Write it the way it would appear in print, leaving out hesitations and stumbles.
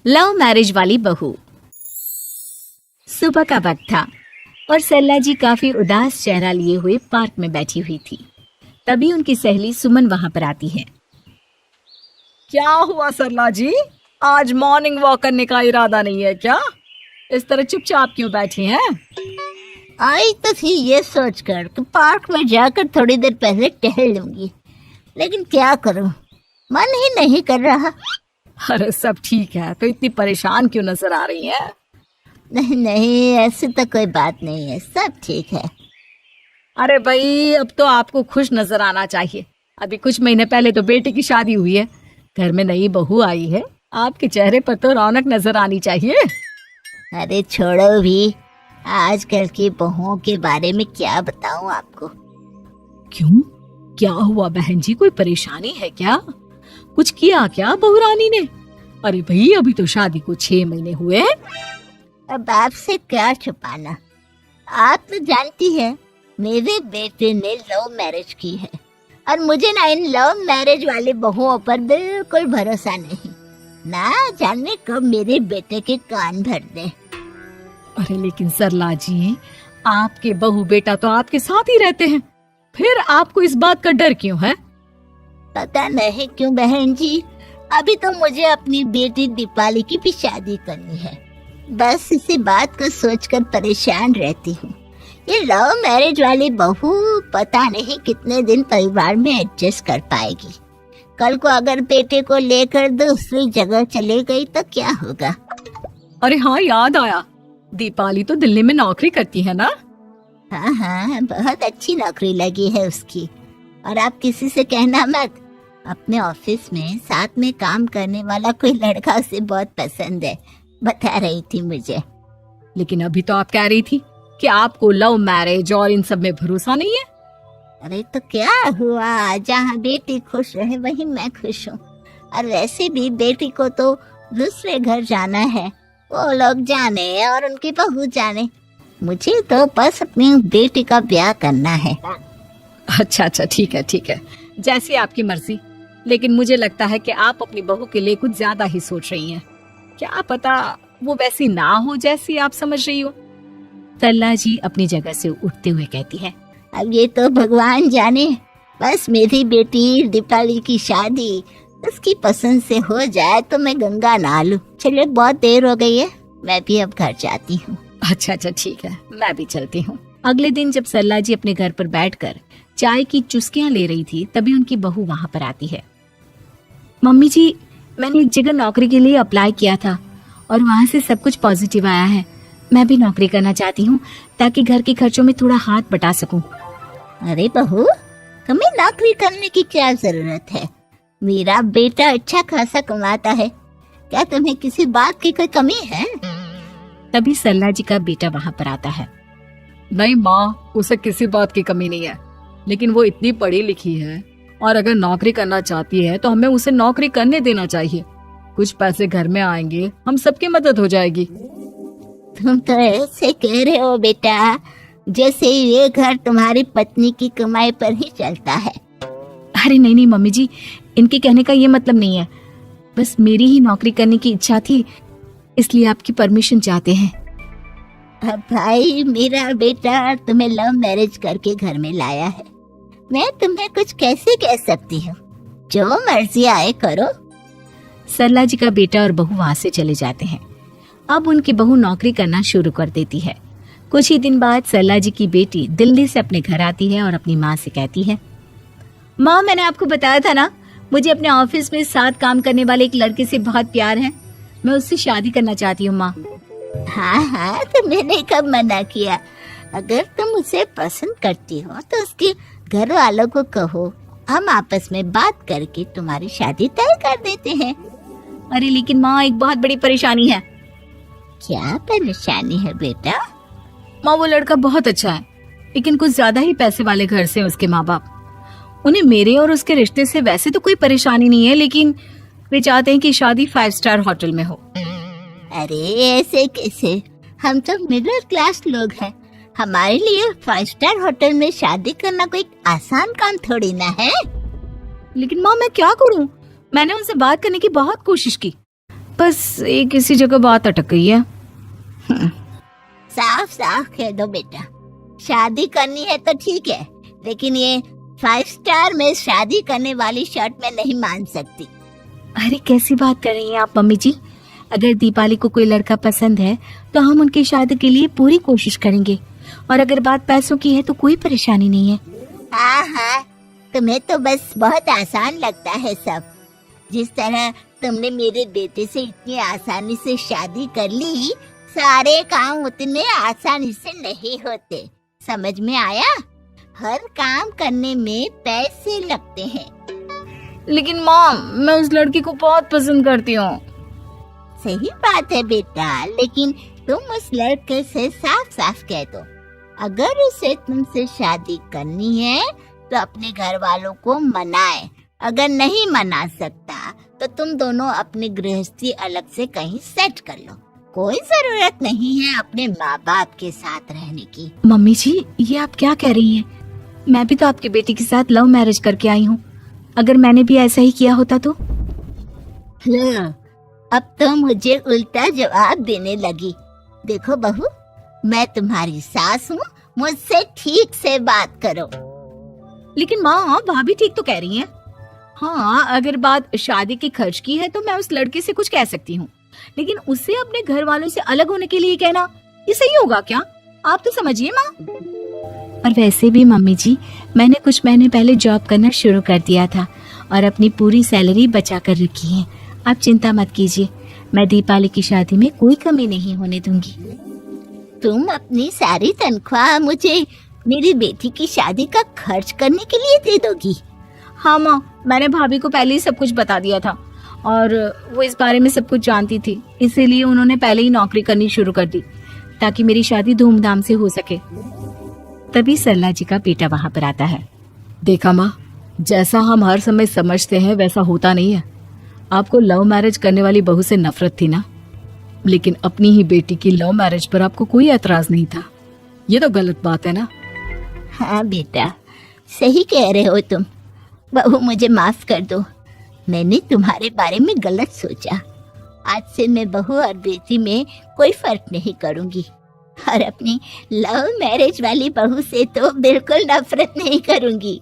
Love marriage वाली बहू। सुबह का वक्त था और सरला जी काफी उदास चेहरा लिए हुए पार्क में बैठी हुई थी। तभी उनकी सहेली सुमन वहां पर आती है। क्या हुआ सरला जी, आज मॉर्निंग वॉक करने का इरादा नहीं है क्या? इस तरह चुपचाप क्यों बैठी हैं? आई तो थी ये सोचकर कि पार्क में जाकर थोड़ी देर पहले टहल लूंगी, लेकिन क्या करूं, मन ही नहीं कर रहा। अरे सब ठीक है, तो इतनी परेशान क्यों नजर आ रही हैं? नहीं नहीं, ऐसी तो कोई बात नहीं है, सब ठीक है। अरे भाई, अब तो आपको खुश नजर आना चाहिए। अभी कुछ महीने पहले तो बेटे की शादी हुई है, घर में नई बहू आई है, आपके चेहरे पर तो रौनक नजर आनी चाहिए। अरे छोड़ो भी, आजकल की बहुओं के बारे में क्या बताऊं आपको। क्यों, क्या हुआ बहन जी, कोई परेशानी है क्या? कुछ किया क्या बहू रानी ने? अरे भाई, अभी तो शादी को 6 महीने हुए हैं। अब आपसे क्या छुपाना, आप तो जानती है मेरे बेटे ने लव मैरिज की है और मुझे ना इन लव मैरिज वाली बहुओं पर बिल्कुल भरोसा नहीं। ना जाने कब मेरे बेटे के कान भर दे। अरे लेकिन सरला जी, आपके बहू बेटा तो आपके साथ ही रहते हैं, फिर आपको इस बात का डर क्यों है? पता नहीं क्यों बहन जी, अभी तो मुझे अपनी बेटी दीपाली की भी शादी करनी है। बस इसी बात को सोचकर परेशान रहती हूँ। ये लव मैरिज वाली बहू पता नहीं कितने दिन परिवार में एडजस्ट कर पाएगी। कल को अगर बेटे को लेकर दूसरी जगह चले गई तो क्या होगा? अरे हाँ, याद आया, दीपाली तो दिल्ली में नौकरी करती है ना? हाँ हाँ, बहुत अच्छी नौकरी लगी है उसकी। और आप किसी से कहना मत, अपने ऑफिस में साथ में काम करने वाला कोई लड़का उसे बहुत पसंद है, बता रही थी मुझे। लेकिन अभी तो आप कह रही थी कि आपको लव मैरिज और इन सब में भरोसा नहीं है। अरे तो क्या हुआ, जहाँ बेटी खुश रहे वहीं मैं खुश हूँ। और वैसे भी बेटी को तो दूसरे घर जाना है, वो लोग जाने और उनकी बहू जाने, मुझे तो बस अपनी बेटी का ब्याह करना है। अच्छा अच्छा, ठीक है ठीक है, जैसी आपकी मर्जी। लेकिन मुझे लगता है कि आप अपनी बहू के लिए कुछ ज्यादा ही सोच रही हैं। क्या पता वो वैसी ना हो जैसी आप समझ रही हो। सरला जी अपनी जगह से उठते हुए कहती है। अब ये तो भगवान जाने, बस मेरी बेटी दीपाली की शादी उसकी पसंद से हो जाए तो मैं गंगा नहा लूं। चलिए बहुत देर हो गई है, मैं भी अब घर जाती हूँ। अच्छा अच्छा ठीक है, मैं भी चलती हूँ। अगले दिन जब सरला जी अपने घर पर बैठकर चाय की चुस्कियां ले रही थी, तभी उनकी बहू वहां पर आती है। मम्मी जी, मैंने एक जगह नौकरी के लिए अप्लाई किया था और वहाँ से सब कुछ पॉजिटिव आया है। मैं भी नौकरी करना चाहती हूँ ताकि घर के खर्चों में थोड़ा हाथ बटा सकूं। अरे बहू, तुम्हें नौकरी करने की क्या जरूरत है? मेरा बेटा अच्छा खासा कमाता है, क्या तुम्हें किसी बात की कोई कमी है? तभी सरला जी का बेटा वहाँ पर आता है। नहीं माँ, उसे किसी बात की कमी नहीं है, लेकिन वो इतनी पढ़ी लिखी है और अगर नौकरी करना चाहती है तो हमें उसे नौकरी करने देना चाहिए। कुछ पैसे घर में आएंगे, हम सबकी मदद हो जाएगी। तुम तो ऐसे कह रहे हो बेटा जैसे ये घर तुम्हारी पत्नी की कमाई पर ही चलता है। अरे नहीं नहीं मम्मी जी, इनके कहने का ये मतलब नहीं है, बस मेरी ही नौकरी करने की इच्छा थी, इसलिए आपकी परमिशन चाहते हैं। अब भाई, मेरा बेटा तुम्हें लव मैरिज करके घर में लाया है, मैं तुम्हें कुछ कैसे कह सकती हूँ? जो मर्जी आए करो। सरला जी का बेटा और बहू वहाँ से चले जाते हैं। अब उनकी बहू नौकरी करना शुरू कर देती है। कुछ ही दिन बाद सरला जी की बेटी दिल्ली से अपने घर आती है और अपनी माँ से कहती है, माँ, मैंने आपको बताया था ना, मुझे अपने ऑफिस में साथ काम करने वाले एक लड़के से बहुत प्यार है, मैं उससे शादी करना चाहती हूँ। माँ, हाँ हाँ, तो मैंने कब मना किया? अगर तुम उसे पसंद करती हो तो उसके घर वालों को कहो, हम आपस में बात करके तुम्हारी शादी तय कर देते हैं। अरे लेकिन माँ, एक बहुत बड़ी परेशानी है। क्या परेशानी है बेटा? माँ, वो लड़का बहुत अच्छा है, लेकिन कुछ ज्यादा ही पैसे वाले घर से उसके माँ बाप। उन्हें मेरे और उसके रिश्ते से वैसे तो कोई परेशानी नहीं है, लेकिन वे चाहते हैं कि शादी 5 स्टार होटल में हो। अरे ऐसे कैसे, हम तो मिडिल क्लास लोग हैं, हमारे लिए 5 स्टार होटल में शादी करना कोई आसान काम थोड़ी ना है। लेकिन माँ, मैं क्या करूँ? मैंने उनसे बात करने की बहुत कोशिश की, बस एक इसी जगह बात अटक गई है। साफ साफ कह दो बेटा, शादी करनी है तो ठीक है, लेकिन ये 5 स्टार में शादी करने वाली शर्त मैं नहीं मान सकती। अरे कैसी बात कर रही हैं आप मम्मी जी? अगर दीपाली को कोई लड़का पसंद है तो हम उनकी शादी के लिए पूरी कोशिश करेंगे, और अगर बात पैसों की है तो कोई परेशानी नहीं है। हाँ हाँ, तुम्हें तो बस बहुत आसान लगता है सब। जिस तरह तुमने मेरे बेटे से इतनी आसानी से शादी कर ली, सारे काम उतने आसानी से नहीं होते। समझ में आया? हर काम करने में पैसे लगते हैं। लेकिन माँ, मैं उस लड़की को बहुत पसंद करती हूँ। सही बात है बेटा, लेकिन तुम उस लड़के से साफ साफ कह दो, अगर उसे तुमसे शादी करनी है तो अपने घर वालों को मनाए। अगर नहीं मना सकता तो तुम दोनों अपनी गृहस्थी अलग से कहीं सेट कर लो। कोई जरूरत नहीं है अपने माँ बाप के साथ रहने की। मम्मी जी, ये आप क्या कह रही हैं? मैं भी तो आपकी बेटी के साथ लव मैरिज करके आई हूँ। अगर मैंने भी ऐसा ही किया होता तो? लो, अब तो मुझे उल्टा जवाब देने लगी। देखो बहू, मैं तुम्हारी सास हूँ, मुझसे ठीक से बात करो। लेकिन माँ, भाभी ठीक तो कह रही हैं। हाँ, अगर बात शादी के खर्च की है तो मैं उस लड़के से कुछ कह सकती हूँ, लेकिन उससे अपने घर वालों से अलग होने के लिए कहना, ये सही होगा क्या? आप तो समझिए माँ। और वैसे भी मम्मी जी, मैंने कुछ महीने पहले जॉब करना शुरू कर दिया था और अपनी पूरी सैलरी बचा कर रखी है। आप चिंता मत कीजिए, मैं दीपाली की शादी में कोई कमी नहीं होने दूंगी। तुम अपनी सारी तनख्वाह मुझे मेरी बेटी की शादी का खर्च करने के लिए दे दोगी? हाँ माँ, मैंने भाभी को पहले ही सब कुछ बता दिया था और वो इस बारे में सब कुछ जानती थी, इसीलिए उन्होंने पहले ही नौकरी करनी शुरू कर दी ताकि मेरी शादी धूमधाम से हो सके। तभी सरला जी का बेटा वहां पर आता है। देखा माँ, जैसा हम हर समय समझते हैं वैसा होता नहीं है। आपको लव मैरिज करने वाली बहू से नफरत थी ना, लेकिन अपनी ही बेटी की लव मैरिज पर आपको कोई एतराज नहीं था। ये तो गलत बात है ना। हाँ बेटा, सही कह रहे हो तुम। बहू, मुझे माफ कर दो, मैंने तुम्हारे बारे में गलत सोचा। आज से मैं बहू और बेटी में कोई फर्क नहीं करूंगी, और अपनी लव मैरिज वाली बहू से तो बिल्कुल नफरत नहीं करूंगी।